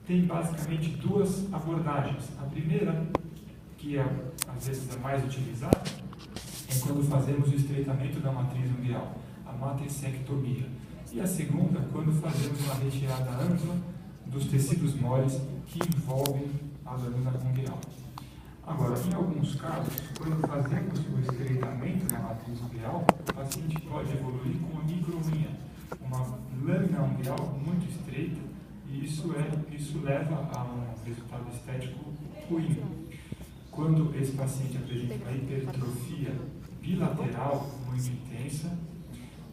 tem basicamente duas abordagens. A primeira, que às vezes é mais utilizada, é quando fazemos o estreitamento da matriz ungueal, a matricectomia. E a segunda, quando fazemos uma retirada ampla dos tecidos moles que envolvem a lâmina ungueal. Agora, em alguns casos, quando fazemos o estreitamento da matriz ungueal, o paciente pode evoluir com uma microunha, uma lâmina ungueal muito estreita, e isso leva a um resultado estético ruim. Quando esse paciente apresenta uma hipertrofia bilateral muito intensa,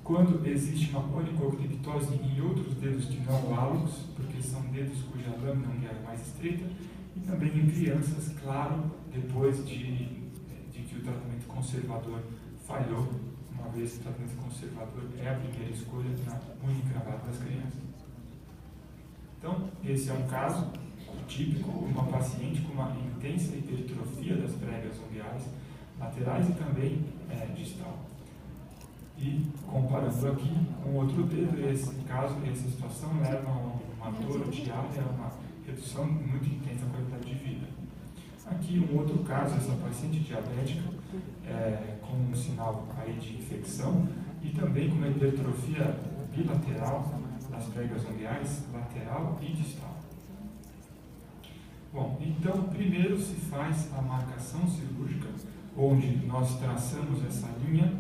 quando existe uma onicocliptose em outros dedos de não hálogos, porque são dedos cuja lâmina ungueal é mais estreita, e também em crianças, claro, depois de que o tratamento conservador falhou, uma vez que o tratamento conservador é a primeira escolha na unicravata das crianças. Então, esse é um caso típico, uma paciente com uma intensa hipertrofia das pregas ungueais laterais e também distal. E comparando aqui com outro dedo, esse caso, essa situação leva a uma dor diária, uma redução muito intensa da qualidade de vida. Aqui um outro caso, essa paciente diabética com um sinal aí de infecção e também com uma hipertrofia bilateral das pregas ungueais, lateral e distal. Bom, então primeiro se faz a marcação cirúrgica, onde nós traçamos essa linha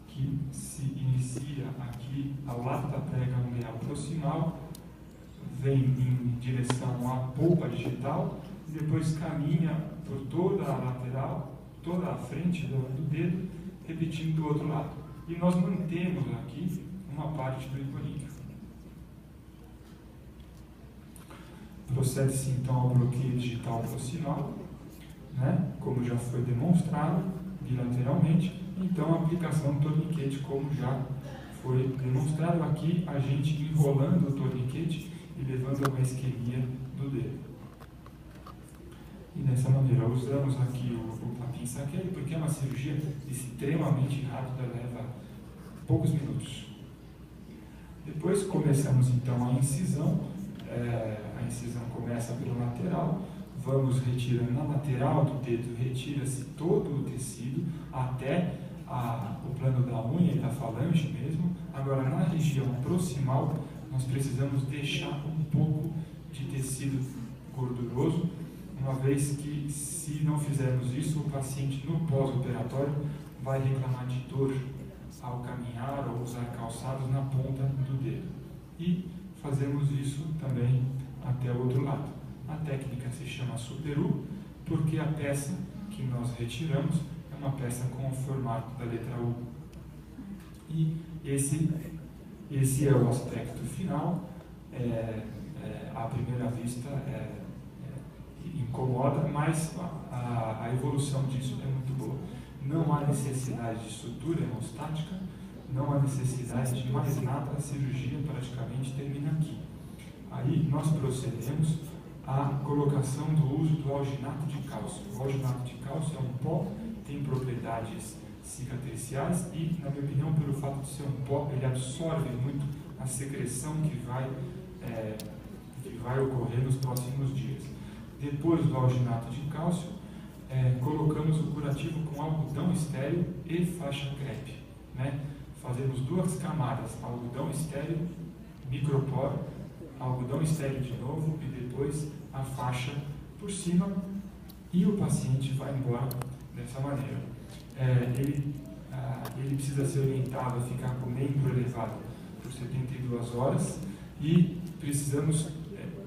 que se inicia aqui ao lado da prega ungueal proximal, vem em direção à polpa digital, e depois caminha por toda a lateral, toda a frente do dedo, repetindo do outro lado. E nós mantemos aqui uma parte do hiponíqueo. Procede-se então ao bloqueio digital proximal, né, como já foi demonstrado bilateralmente, então a aplicação do torniquete, como já foi demonstrado aqui, a gente enrolando o torniquete e levando a uma isquemia do dedo. E dessa maneira usamos aqui o papinho saqueiro, porque é uma cirurgia extremamente rápida, leva poucos minutos. Depois começamos então a incisão. A incisão começa pelo lateral, vamos retirando na lateral do dedo, retira-se todo o tecido até o plano da unha e da falange mesmo. Agora, na região proximal, nós precisamos deixar um pouco de tecido gorduroso, uma vez que, se não fizermos isso, o paciente no pós-operatório vai reclamar de dor ao caminhar ou usar calçados na ponta do dedo. E fazemos isso também até o outro lado. A técnica se chama Super-U, porque a peça que nós retiramos é uma peça com o formato da letra U. E esse é o aspecto final. À primeira vista incomoda, mas a evolução disso é muito boa. Não há necessidade de sutura hemostática, não há necessidade de mais nada, a cirurgia praticamente termina aqui. Aí nós procedemos à colocação do uso do alginato de cálcio. O alginato de cálcio é um pó, tem propriedades cicatriciais e, na minha opinião, pelo fato de ser um pó, ele absorve muito a secreção que vai ocorrer nos próximos dias. Depois do alginato de cálcio, colocamos o curativo com algodão estéril e faixa crepe, né? Fazemos 2 camadas, algodão estéril, microporo, algodão estéril de novo e depois a faixa por cima, e o paciente vai embora dessa maneira. Ele precisa ser orientado a ficar com o membro elevado por 72 horas e precisamos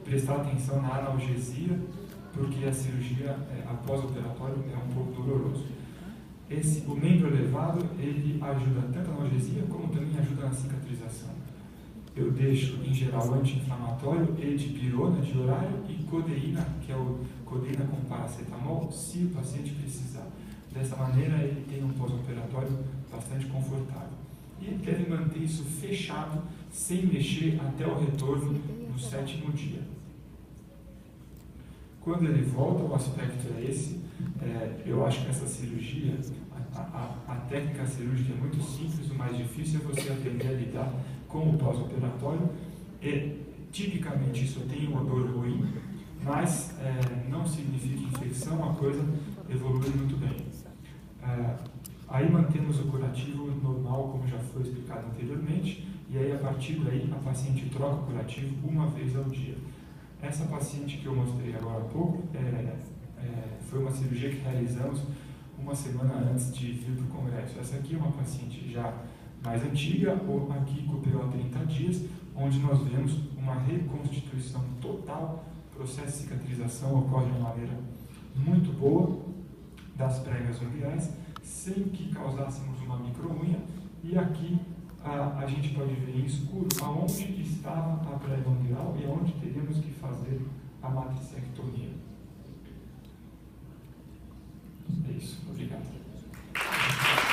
prestar atenção na analgesia, porque a cirurgia após-operatório é um pouco doloroso. O membro elevado, ele ajuda tanto na analgesia como também ajuda na cicatrização. Eu deixo, em geral, anti-inflamatório e dipirona de horário e codeína, que é o codeína com paracetamol, se o paciente precisar. Dessa maneira, ele tem um pós-operatório bastante confortável. E ele deve manter isso fechado, sem mexer, até o retorno no 7º dia. Quando ele volta, o aspecto é esse. Eu acho que essa cirurgia, a técnica cirúrgica é muito simples, o mais difícil é você aprender a lidar com o pós-operatório e tipicamente isso tem um odor ruim, mas não significa infecção, a coisa evolui muito bem. Aí mantemos o curativo normal, como já foi explicado anteriormente, e aí a partir daí a paciente troca o curativo uma vez ao dia. Essa paciente que eu mostrei agora há pouco foi uma cirurgia que realizamos uma semana antes de vir para o congresso. Essa aqui é uma paciente já mais antiga, ou aqui com o PO há 30 dias, onde nós vemos uma reconstituição total, o processo de cicatrização ocorre de uma maneira muito boa das pregas unguiais, sem que causássemos uma micro-unha, e aqui a gente pode ver em escuro aonde estava a prega unguial e aonde teríamos que fazer a matricectomia. É isso, obrigado.